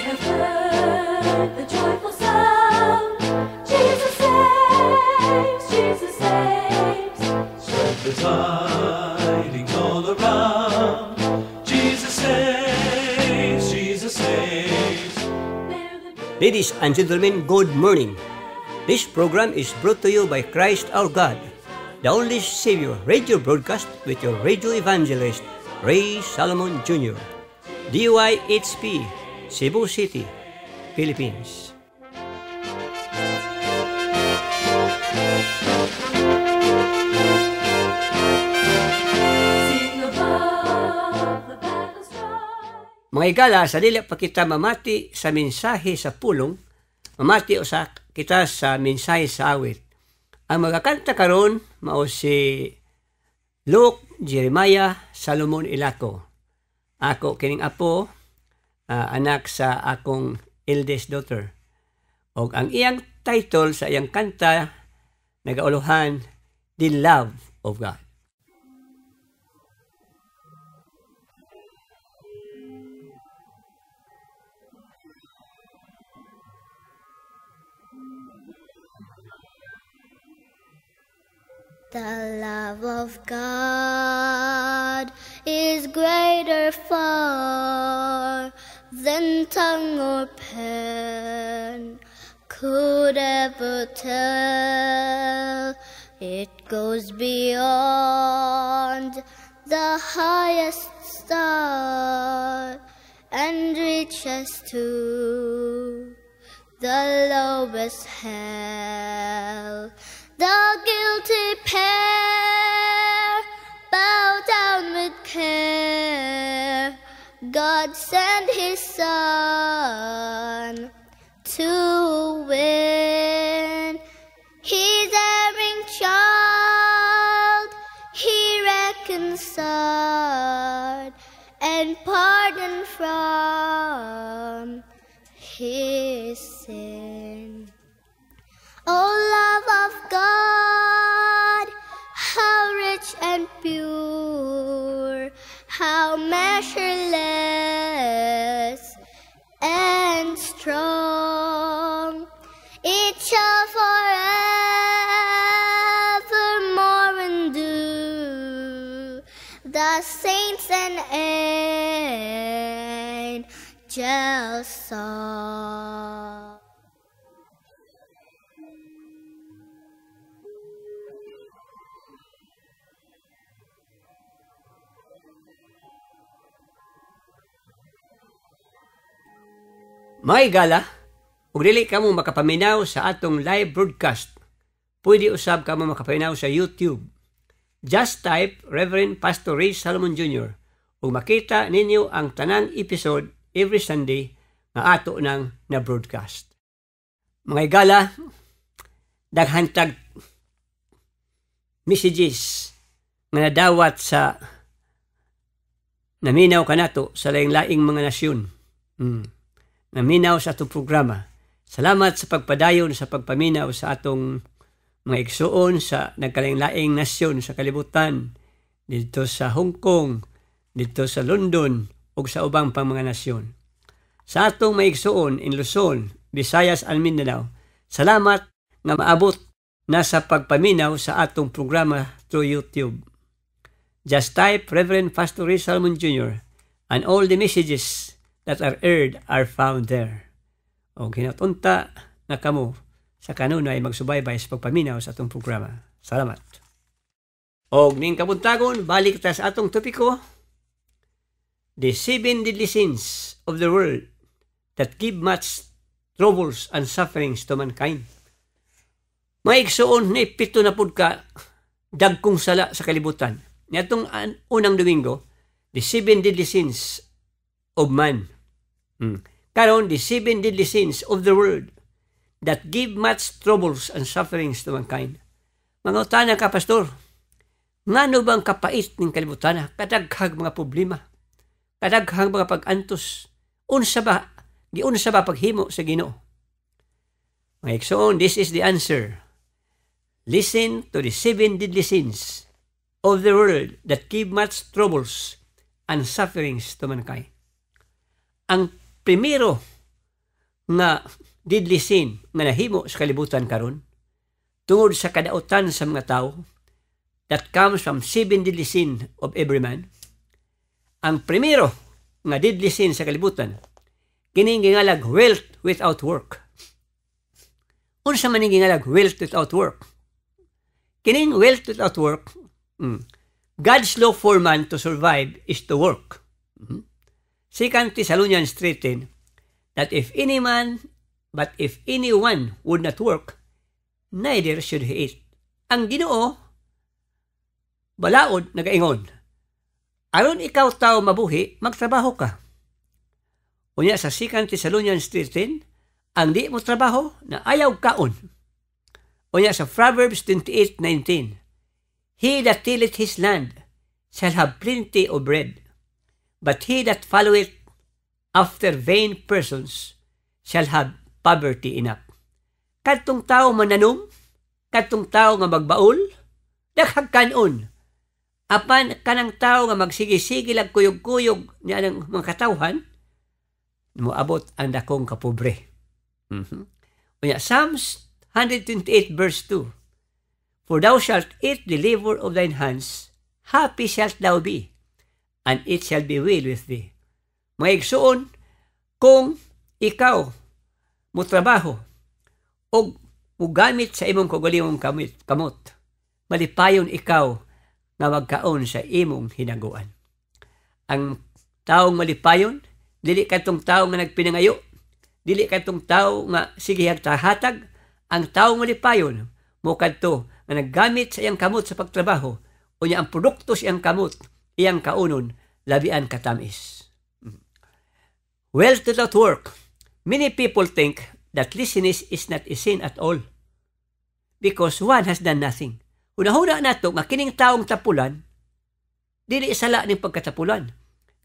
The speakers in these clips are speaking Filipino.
have heard the joyful sound. Jesus saves, Jesus saves. Spread the tidings all around. Jesus saves, Jesus saves. Ladies and gentlemen, good morning. This program is brought to you by Christ our God, the only Savior radio broadcast with your radio evangelist, Ray Salomon Jr., DYHP, Cebu City, Philippines. Sing above the battle's cry. Mga igala, sa dili pa kita mamati sa mensahe sa pulong, mamati usa kita sa mensahe sa awit. Ang magakanta karon mao si Luke Jeremiah Salomon Ilaco. Ako kining apo, anak sa akong eldest daughter. Og ang iyang title sa iyang kanta nagauluhan, The Love of God. The love of God is greater far than tongue or pen could ever tell. It goes beyond the highest star and reaches to the lowest hell. The guilty pair bow down with care. God sent His Son to win His erring child. He reconciled and pardoned from his sin. Oh, love of God, how rich and pure, how measureless and strong. It shall forevermore endure the saints and angels' song. May gala, ug dili kamo makapaminaw sa atong live broadcast, pwede usab kamo makapaminaw sa YouTube. Just type Reverend Pastor Ray Salomon Jr. ug makita ninyo ang tanang episode every Sunday nga ato nang na-broadcast. Mga gala, daghantag messages nga nadawat sa naminaw kanato sa laing-laing mga nasyon. Naminaw sa atong programa. Salamat sa pagpadayon sa pagpaminaw sa atong mga igsuon sa nagkalaing-laing nasyon sa kalibutan, dito sa Hong Kong, dito sa London, ug sa ubang pang mga nasyon. Sa atong mga igsuon in Luzon, Visayas and Mindanao, salamat nga maabot na sa pagpaminaw sa atong programa through YouTube. Just type Reverend Pastor Ray Salomon Jr. and all the messages that are aired are found there. O ginatunta na kamo sa kanunay magsubaybay sa pagpaminaw sa atong programa. Salamat. O ning kabuntagon, balik ta sa atong topiko. The 7 deadly sins of the world that give much troubles and sufferings to mankind. Maigsuon ni pito na pud ka dagkong sala sa kalibutan. Niadtong unang Domingo, the 7 deadly sins of man. Karon, the 7 deadly sins of the world that give much troubles and sufferings to mankind. Mga utana ka, Pastor, ngano bang kapait ng kalibutan? Kadaghang mga problema, kadaghang mga pag-antos. Unsa ba paghimo sa Ginoo? Mga igsoon, this is the answer. Listen to the 7 deadly sins of the world that give much troubles and sufferings to mankind. Ang primero nga deadly sin nga nahimo sa kalibutan karon tungod sa kadautan sa mga tao that comes from 7 deadly sin of every man. Ang primero nga deadly sin sa kalibutan kining gingalag wealth without work. Unsa man ning gingalag wealth without work? Kining wealth without work, God's law for man to survive is to work. 2 Thessalonians 3:10, that if anyone would not work, neither should he eat. Ang Ginoo balaod nagaingon, aron ikaw tao mabuhi, magtrabaho ka. Unya sa 2 Thessalonians 3:10, ang di mo trabaho na ayaw kaon. Unya sa Proverbs 28:19, he that tilleth his land shall have plenty of bread, but he that followeth after vain persons shall have poverty enough. Kadtong tao mananom, kadtong tao nga magbaul, daghag kanon. Apan kanang tao nga magsigi-sige lag kuyog-kuyog niya ng mga katawhan, moabot ang dakong kapobre. Unya, Psalms 128 verse 2, for thou shalt eat the labor of thine hands, happy shalt thou be, and it shall be well with thee. Mga igsuon, kung ikaw mo trabaho o mugamit sa imong kaugalingong kamot, malipayon ikaw nga magkaon sa imong hinaguan. Ang taong malipayon, dili kadtong tao nga nagpinangayo, dili kadtong tao nga sige hatag, ang taong malipayon mo kadto nga naggamit sa iyang kamot sa pagtrabaho, unya ang produkto sa iyang kamot, iyang kaunon, labian katamis. Wealth without work. Many people think that laziness is not a sin at all because one has done nothing. Una-una nato nga kining taong tapulan, dili sala ning pagkatapulan.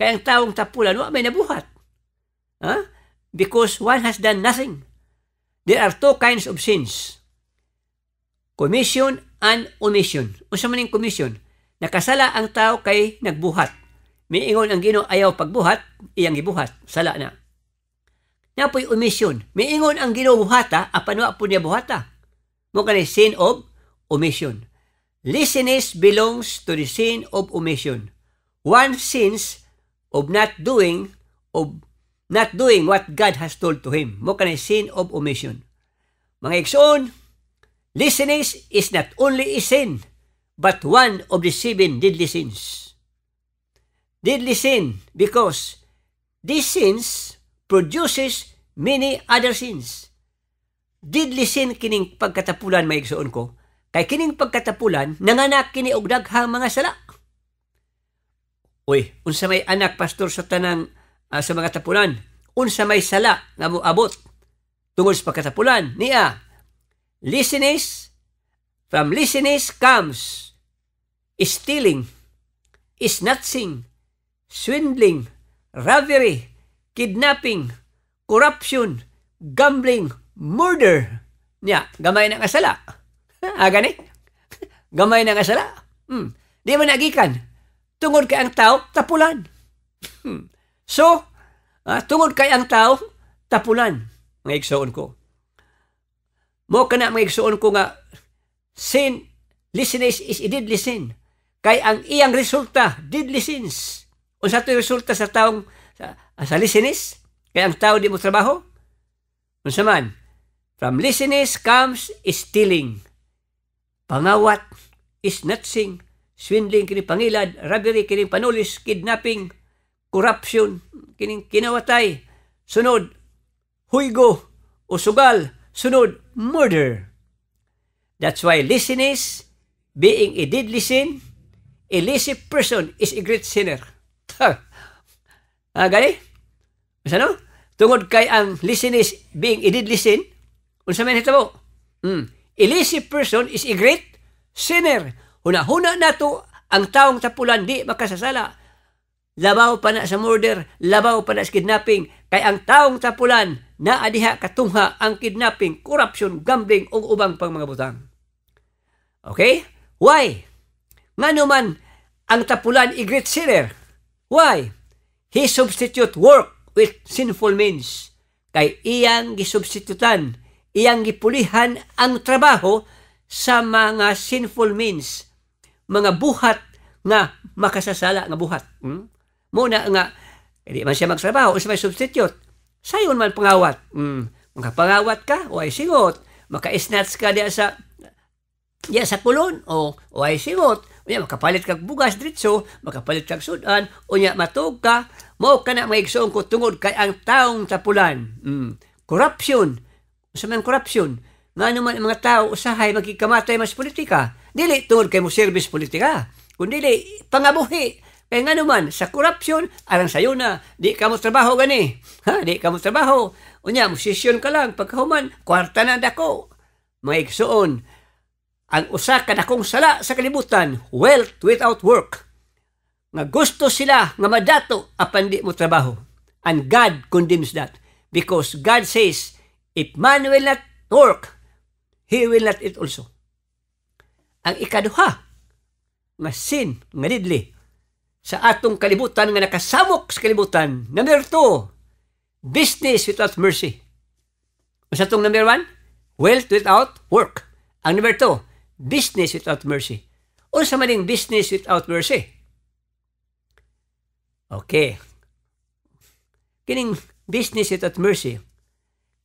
Kaya ang taong tapulan, wa may nabuhat. Because one has done nothing. There are 2 kinds of sins. Commission and omission. Unsa man ning commission? Nakasala ang tao kay nagbuhat. Miingon ang Ginoo ayaw pagbuhat, iyang gibuhat, sala na. Napoy omission. Miingon ang Ginoo buhata, apan wa pud niya buhata. Mo kanay sin of omission. Laziness belongs to the sin of omission. One sins of not doing what God has told to him. Mo kanay sin of omission. Mga igsoon, laziness is not only a sin, but one of the 7 deadly sins. Deadly sin because these sins produces many other sins. Deadly sin kining pagkatapulan, mga igsoon ko, kay kining pagkatapulan nanganak kini og daghang mga sala. Uy, unsa may anak pastor sa tanang sa mga tapulan, unsa may sala nga moabot tungod sa pagkatapulan niya. Laziness, from laziness comes stealing, snatching, swindling, robbery, kidnapping, corruption, gambling, murder. Nya, gamay na nga sala. Gani? Gamay na nga sala. Di man nagikan. Tungod kay ang tao, tapulan. So, tungod kay ang tao, tapulan. Mga igsoon ko. Mo kana mga igsoon ko nga, sin, laziness is a deadly sin. Kay ang iyang resulta, deadly sins. Unsa to resulta sa taong sa laziness? Kay ang tao di mo trabaho? Unsa man? From laziness comes stealing, pangawat, snatching, swindling, kini pangilad, robbery, kini panulis, kidnapping, corruption, kini kinawatay, sunod, huygo, o sugal, sunod, murder. That's why laziness, being a deadly sin, a lazy person is a great sinner. Gani? Ano? Tungod kay ang laziness being a deadly sin, unsa man hitabo? A lazy person is a great sinner. Huna-huna nato ang taong tapulan di makasasala. Labaw pa na sa murder, labaw pa na sa kidnapping. Kay ang taong tapulan na adiha katungha ang kidnapping, corruption, gambling o ubang pang mga butang. Okay? Why? Ngano man ang tapulan i-great sinner? Why? He substitute work with sinful means. Kay iyang gisubstitutan, iyang gipulihan ang trabaho sa mga sinful means. Mga buhat nga makasasala nga buhat. Muna nga, hindi man siya magtrabaho, o siya may substitute. Sayon man pangawat. Makapangawat ka, o ay sigot. Maka-snatch ka diya sa kulon, o ay sigot. Unya, makapalit kag bugas diretso, makapalit kag sudan, unya matog ka, mao ka na maigsoon ko tungod kay ang taong tapulan. Corruption. Sa man corruption, nga naman ang mga tao usahay magkikamatay mas politika. Dili tungod kay mo service politika, kundi pangabuhi. Kaya nga naman, sa corruption, arang sayo na, di ka mo trabaho gani. Di ka mo trabaho. Unya, musisyon ka lang, pagkahuman, kwarta na dako. Mga igsoon, ang usa ka dakong sala sa kalibutan, wealth without work. Nga gusto sila nga madato apan di mo trabaho. And God condemns that. Because God says, if man will not work, he will not eat also. Ang ikaduha, nga sin, nga didli, sa atong kalibutan nga nakasamok sa kalibutan. Number 2, business without mercy. Sa itong number 1, wealth without work. Ang number 2, business without mercy. O sa maning business without mercy. Okay. Kining business without mercy.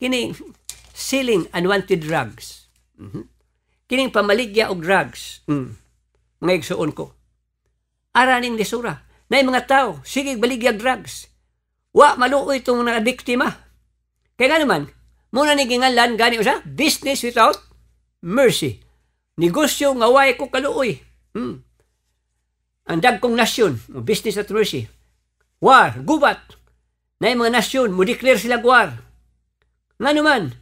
Kining selling unwanted drugs. Kining pamaligya og drugs. Mga igsuon ko. Araning lisura. Na mga tao, sige baligya drugs. Wa maluoy itong mga biktima. Kaya nga naman, muna ni gingalan gani usa, business without mercy. Negosyo nga way ko kaluoy. Ang dagkong nasyon, business without mercy. War, gubat. Na mga nasyon, mo declare sila war. Nga naman,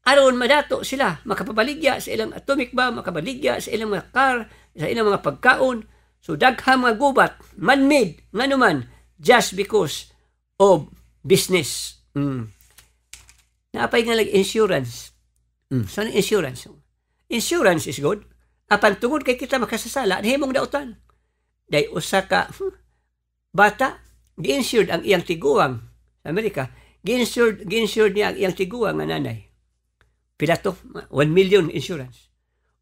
aron madato sila, makapabaligya sa ilang atomic bomb, makabaligya sa ilang mga car, sa ilang mga pagkaon. So daghang mga gubat, man-made, nga naman, just because of business. Naapay nga lang insurance. So ano insurance? Insurance is good. Apan tungod kay kita makasasala, himong dautan. Dahil usa ka bata, gi-insured ang iyang tiguang sa Amerika, gi-insured niya ang iyang tiguang nga nanay. Pila to? 1 million insurance.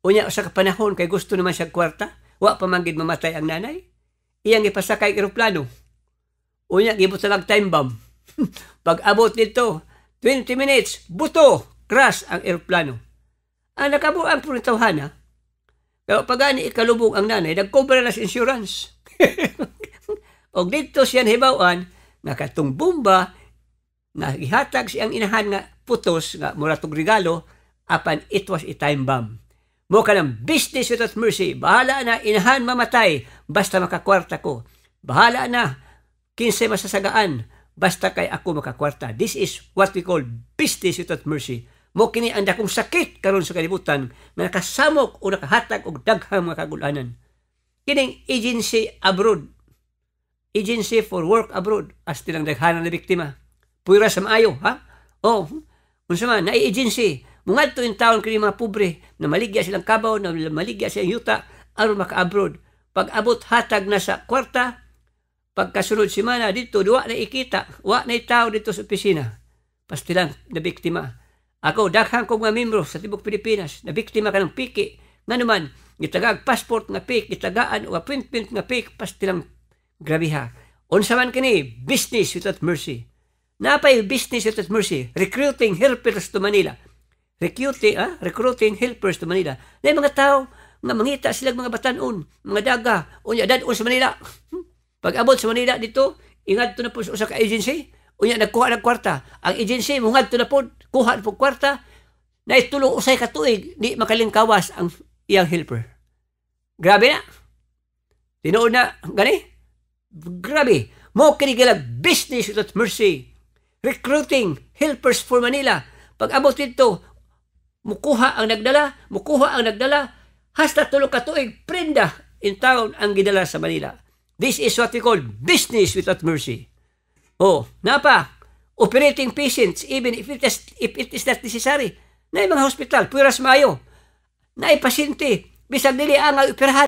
Unya usa ka panahon kay gusto naman siya kwarta, wa pa manggid mamatay ang nanay, iyang ipasakay eroplano. Unya gibot sa time bomb. Pag abot dito, 20 minutes, buto, crash ang eroplano. Ang nakabuang po ng tawhana, kaya pagani ikalubog ang nanay, nag-cover na sa insurance. O dito siya hibawan, nakatong bomba, na ihatag siyang inahan nga putos, nga muratog regalo, apan it was a time bomb. Mo ka ng business without mercy. Bahala na, inahan mamatay, basta makakwarta ko. Bahala na, 15 masasagaan, basta kay ako makakwarta. This is what we call business without mercy. Mo kini ang dakong sakit karon sa kalibutan na nakasamok o nakahatag og daghang mga kagulanan. Kining agency abroad. Agency for work abroad. As tilang daghanan na biktima. Puyra sa maayo, ha? O, unsa man, na-agency. Mungadto yung taon kini mga pobre na maligya silang kabaw, na maligya silang yuta, aron maka-abroad. Pag abot hatag na sa kwarta, pagkasunod simana dito, wa na ikita, wa na tao dito sa opisina. Pastilang na biktima. Ako, daghang kong mga membro sa Tibok Pilipinas, na biktima ka ng piki. Nga naman, gitagag passport nga piki, gitagaan o appointment nga piki, pastilang grabiha. Unsa man kini, business without mercy. Napay business without mercy, recruiting helpers to Manila. Recruiting helpers to Manila. Na mga tao nga mangita silang mga batanon, mga daga, unya dadon sa Manila. Pag abot sa Manila dito, ingadto na po sa usa ka agency, unya nagkuha ng kwarta. Ang agency mungadto na po, kuha po kwarta, na itulong usay ka tuig, di makalingkawas ang iyang helper. Grabe na. Tinuod na, gani? Grabe. Mo kinigilag business without mercy. Recruiting helpers for Manila. Pag abot dito, mukuha ang nagdala, hasta tulong katuig, prenda in town ang gidala sa Manila. This is what we call business without mercy. Oh, napa, operating patients, even if it is not necessary. Na mga hospital, puras mayo. Na pasyente, Bisag dili ang operahan